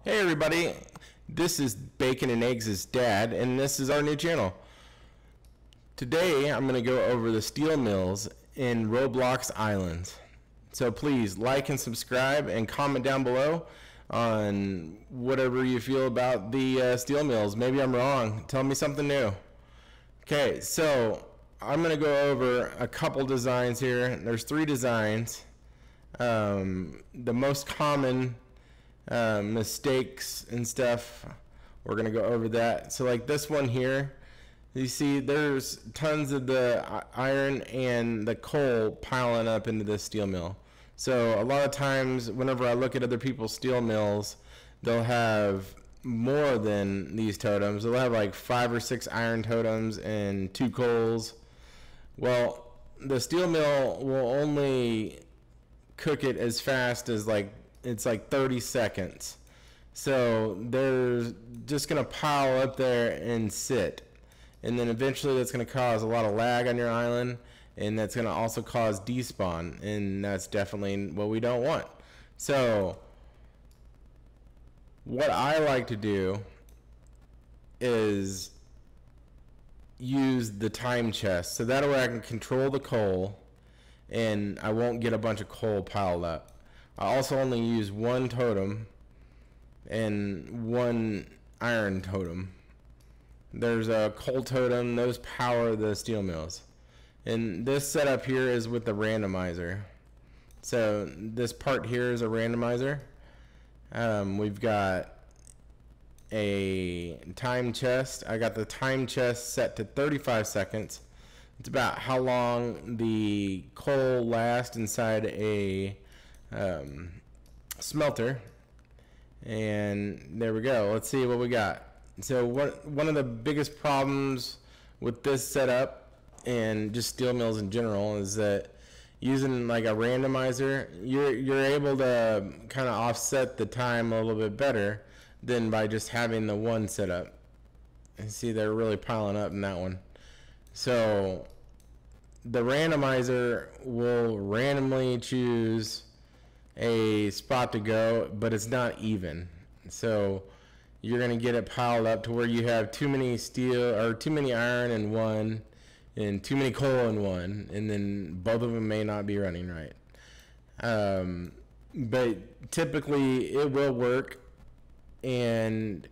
Hey everybody, this is Bacon and Eggs' dad, and this is our new channel. Today I'm going to go over the steel mills in Roblox Islands. So please like and subscribe and comment down below on whatever you feel about the steel mills. Maybe I'm wrong. Tell me something new. Okay, so I'm going to go over a couple designs here. There's 3 designs. The most common mistakes and stuff, we're gonna go over that. So like this one here, you see there's tons of the iron and the coal piling up into this steel mill. So a lot of times whenever I look at other people's steel mills, they'll have more than these totems. They'll have like 5 or 6 iron totems and 2 coals. Well, the steel mill will only cook it as fast as it's like 30 seconds. So they're just gonna pile up there and sit, and then eventually that's gonna cause a lot of lag on your island, and that's gonna also cause despawn, and that's definitely what we don't want. So what I like to do is use the time chest, so that way I can control the coal and I won't get a bunch of coal piled up. I also only use 1 totem and 1 iron totem. There's a coal totem, those power the steel mills. And this setup here is with the randomizer. So this part here is a randomizer. We've got a time chest. I got the time chest set to 35 seconds. It's about how long the coal lasts inside a smelter. And there we go. Let's see what we got. So one of the biggest problems with this setup and just steel mills in general is that using like a randomizer, you're able to kind of offset the time a little bit better than by just having the one setup. And see, they're really piling up in that one. So the randomizer will randomly choose a spot to go, but it's not even. So you're gonna get it piled up to where you have too many steel or too many iron in one and too many coal in one, and then both of them may not be running right. But typically it will work, and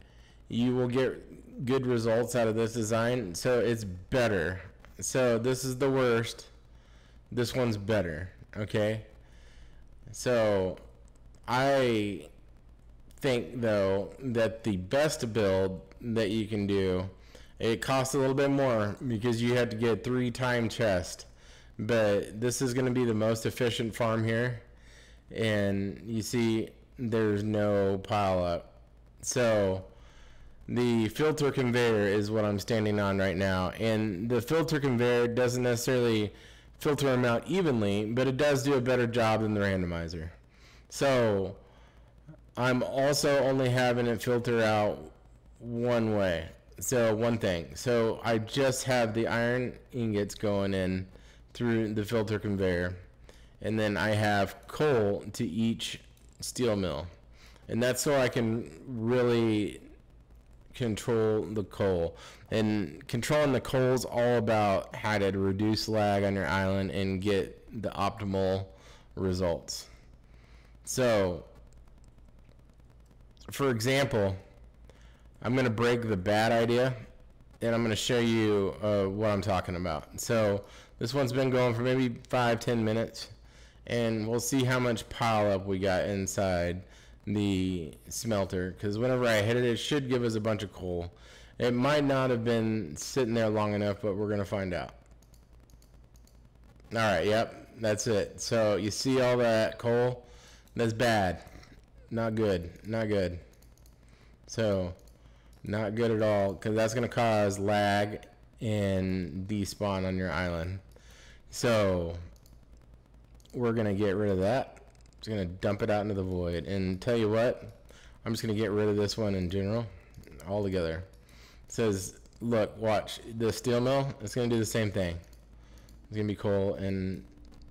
you will get good results out of this design. So it's better. So this is the worst, this one's better. Okay, so I think though that the best build that you can do, it costs a little bit more because you have to get 3 time chests, but this is going to be the most efficient farm here. And you see there's no pile up. So the filter conveyor is what I'm standing on right now, and the filter conveyor doesn't necessarily filter them out evenly, but it does do a better job than the randomizer. So I'm also only having it filter out one way, so one thing. So I just have the iron ingots going in through the filter conveyor, and then I have coal to each steel mill, and that's so I can really control the coal. And controlling the coal is all about how to reduce lag on your island and get the optimal results. So for example, I'm going to break the bad idea, and I'm going to show you what I'm talking about. So this one's been going for maybe 5-10 minutes, and we'll see how much pile up we got inside the smelter, because whenever I hit it, it should give us a bunch of coal. It might not have been sitting there long enough, but we're gonna find out. Alright, yep, that's it. So you see all that coal? That's bad. Not good. Not good. So not good at all, because that's gonna cause lag and despawn on your island. So we're gonna get rid of that. Just gonna dump it out into the void, and tell you what, I'm just gonna get rid of this one in general altogether. It says, look, watch the steel mill, it's gonna do the same thing. It's gonna be coal and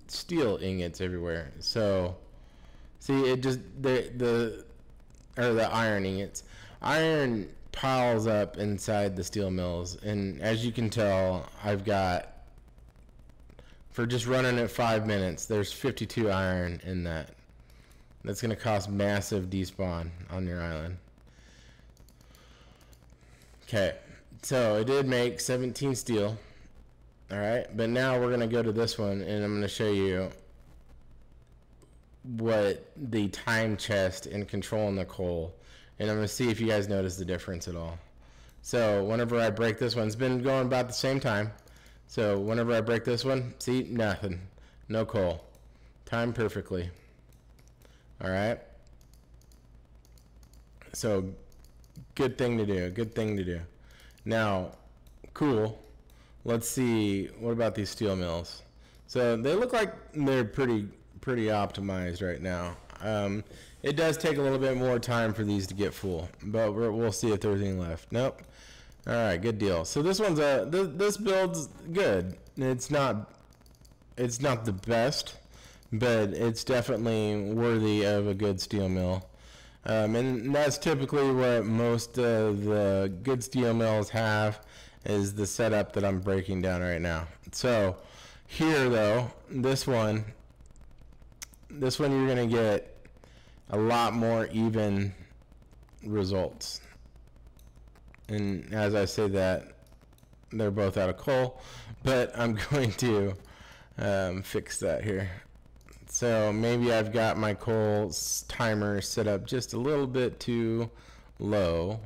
steel ingots everywhere. So see, it just the or the iron ingots. Iron piles up inside the steel mills, and as you can tell, I've got, for just running it 5 minutes, there's 52 iron in that. That's going to cost massive despawn on your island. Okay, so it did make 17 steel. Alright, but now we're going to go to this one, and I'm going to show you what the time chest and controlling the coal, and I'm going to see if you guys notice the difference at all. So whenever I break this one, it's been going about the same time. So whenever I break this one, see, nothing, no coal, timed perfectly. Alright, so good thing to do, good thing to do. Now, cool. Let's see, what about these steel mills? So they look like they're pretty optimized right now. It does take a little bit more time for these to get full, but we'll see if there's anything left. Nope. All right, good deal. So this one's this build's good. It's not the best, but it's definitely worthy of a good steel mill. And that's typically what most of the good steel mills have, is the setup that I'm breaking down right now. So here though, this one you're gonna get a lot more even results. And as I say that, they're both out of coal, but I'm going to fix that here. So maybe I've got my coal timer set up just a little bit too low.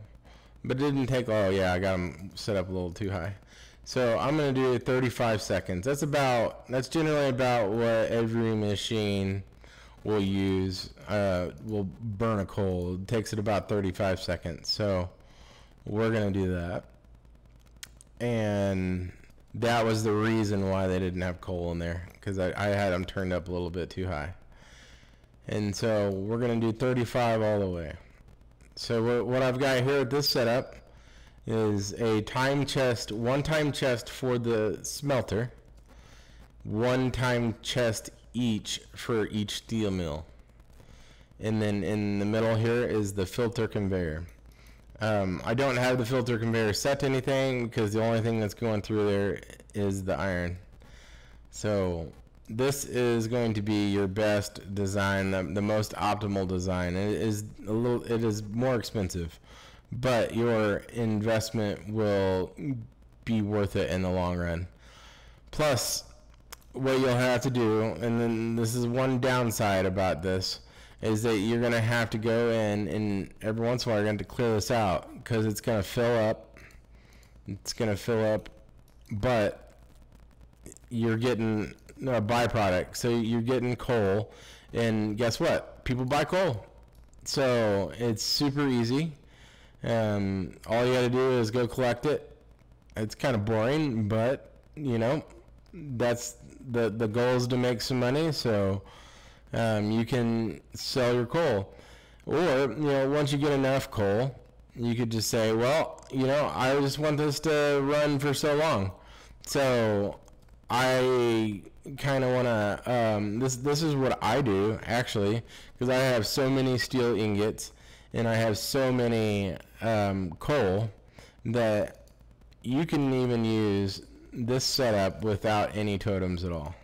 But it didn't take, oh yeah, I got them set up a little too high. So I'm going to do 35 seconds. That's generally about what every machine will use, will burn a coal. It takes it about 35 seconds. So we're going to do that. And that was the reason why they didn't have coal in there, because I had them turned up a little bit too high. And so we're going to do 35 all the way. So what I've got here at this setup is a time chest, one time chest for the smelter, one time chest each for each steel mill. And then in the middle here is the filter conveyor. I don't have the filter conveyor set to anything because the only thing that's going through there is the iron. So this is going to be your best design, the most optimal design. It is more expensive, but your investment will be worth it in the long run. Plus, what you'll have to do, and then this is one downside about this, is that you're going to have to go in and every once in a while you're going to clear this out, because it's going to fill up. It's going to fill up, but you're getting a byproduct. So you're getting coal, and guess what? People buy coal. So it's super easy. All you got to do is go collect it. It's kind of boring, but you know, that's the goal is to make some money. So you can sell your coal, or you know, once you get enough coal, you could just say, well, you know, I just want this to run for so long, so I kind of want to this is what I do actually, because I have so many steel ingots and I have so many coal that you can even use this setup without any totems at all.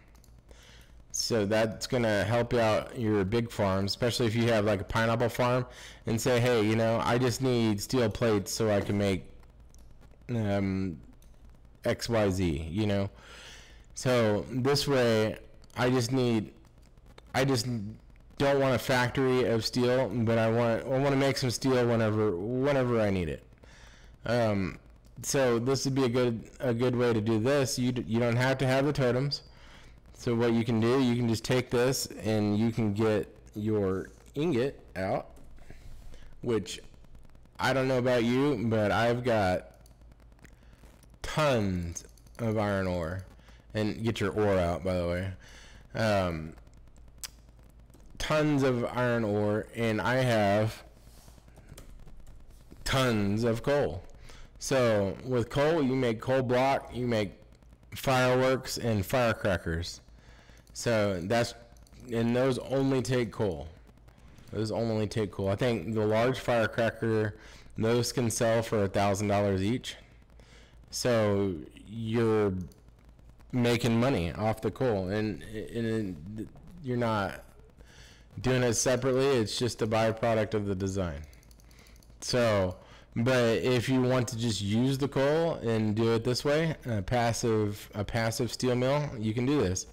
So that's going to help you out your big farms, especially if you have like a pineapple farm, and say, hey, you know, I just need steel plates so I can make XYZ, you know. So this way, I just don't want a factory of steel, but I want to make some steel whenever I need it. So this would be a good way to do this. You don't have to have the totems. So what you can do, you can just take this and you can get your ingot out, which I don't know about you, but I've got tons of iron ore. And get your ore out, by the way. Tons of iron ore, and I have tons of coal. So with coal, you make coal block, you make fireworks and firecrackers. So and those only take coal. Those only take coal. I think the large firecracker, those can sell for $1,000 each. So you're making money off the coal, and you're not doing it separately. It's just a byproduct of the design. So, but if you want to just use the coal and do it this way, a passive steel mill, you can do this.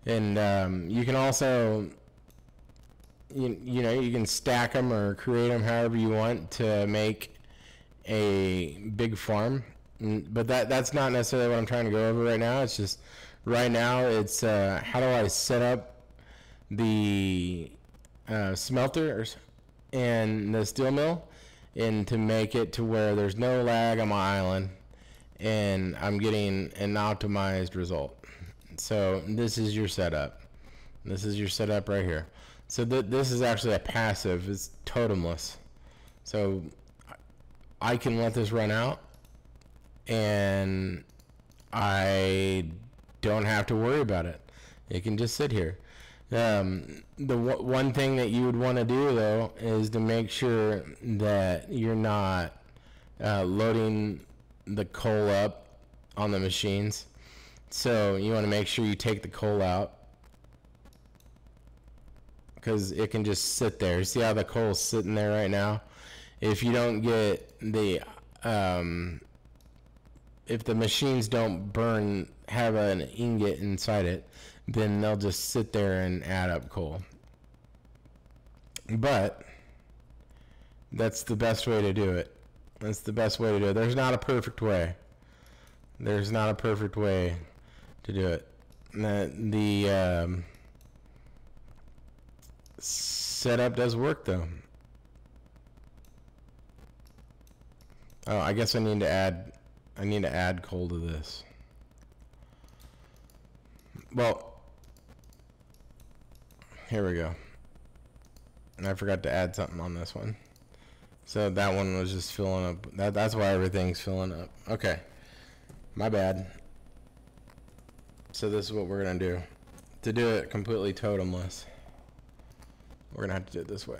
And you can also, you know, you can stack them or create them however you want to make a big farm. But that's not necessarily what I'm trying to go over right now. It's just right now it's how do I set up the smelters and the steel mill, and to make it to where there's no lag on my island and I'm getting an optimized result. So this is your setup. This is your setup right here. So this is actually a passive. It's totemless. So I can let this run out and I don't have to worry about it. It can just sit here. The one thing that you would want to do though is to make sure that you're not loading the coal up on the machines. So you want to make sure you take the coal out, because it can just sit there. See how the coal is sitting there right now? If you don't get the if the machines don't burn, have an ingot inside it, then they'll just sit there and add up coal. But that's the best way to do it. That's the best way to do it. There's not a perfect way. There's not a perfect way to do it. The setup does work though. Oh, I guess I need to add coal to this. Well, here we go. And I forgot to add something on this one. So that one was just filling up. That's why everything's filling up. Okay. My bad. So this is what we're going to do. To do it completely totemless, we're going to have to do it this way.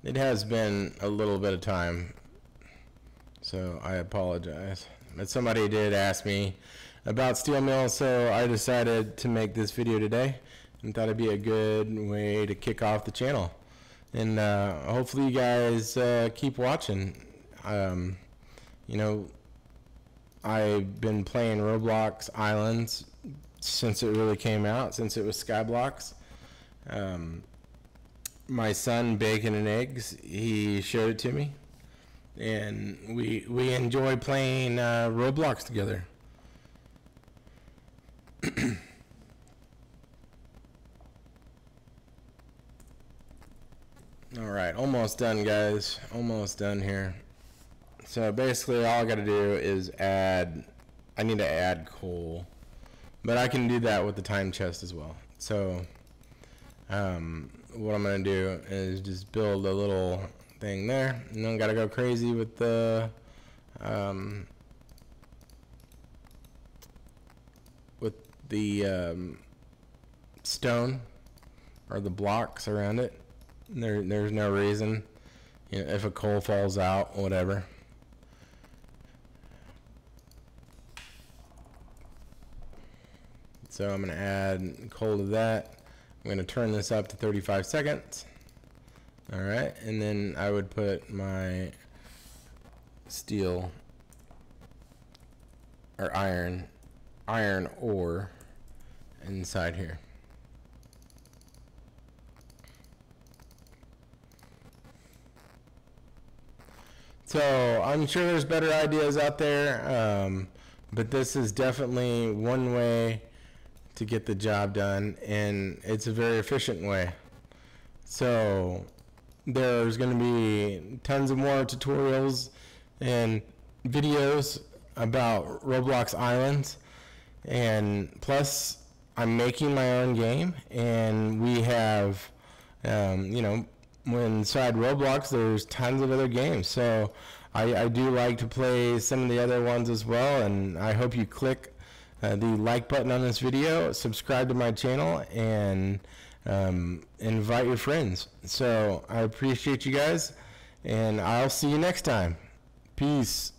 It has been a little bit of time, so I apologize. But somebody did ask me about steel mills, so I decided to make this video today and thought it'd be a good way to kick off the channel. And hopefully you guys keep watching. You know, I've been playing Roblox Islands since it really came out, since it was Skyblocks. My son, Bacon and Eggs, he showed it to me, and we enjoy playing Roblox together. All right, almost done, guys. Almost done here. So basically, all I got to do is add. I need to add coal, but I can do that with the time chest as well. So what I'm gonna do is just build a little thing there. You don't gotta go crazy with the stone or the blocks around it. There's no reason, you know, if a coal falls out, whatever. So I'm gonna add coal to that. I'm going to turn this up to 35 seconds. All right, and then I would put my steel or iron ore inside here. So I'm sure there's better ideas out there, but this is definitely one way to get the job done, and it's a very efficient way. So there's going to be tons of more tutorials and videos about Roblox Islands, and plus I'm making my own game, and we have you know, inside Roblox there's tons of other games, so I do like to play some of the other ones as well, and I hope you click the like button on this video, subscribe to my channel, and invite your friends. So I appreciate you guys, and I'll see you next time. Peace.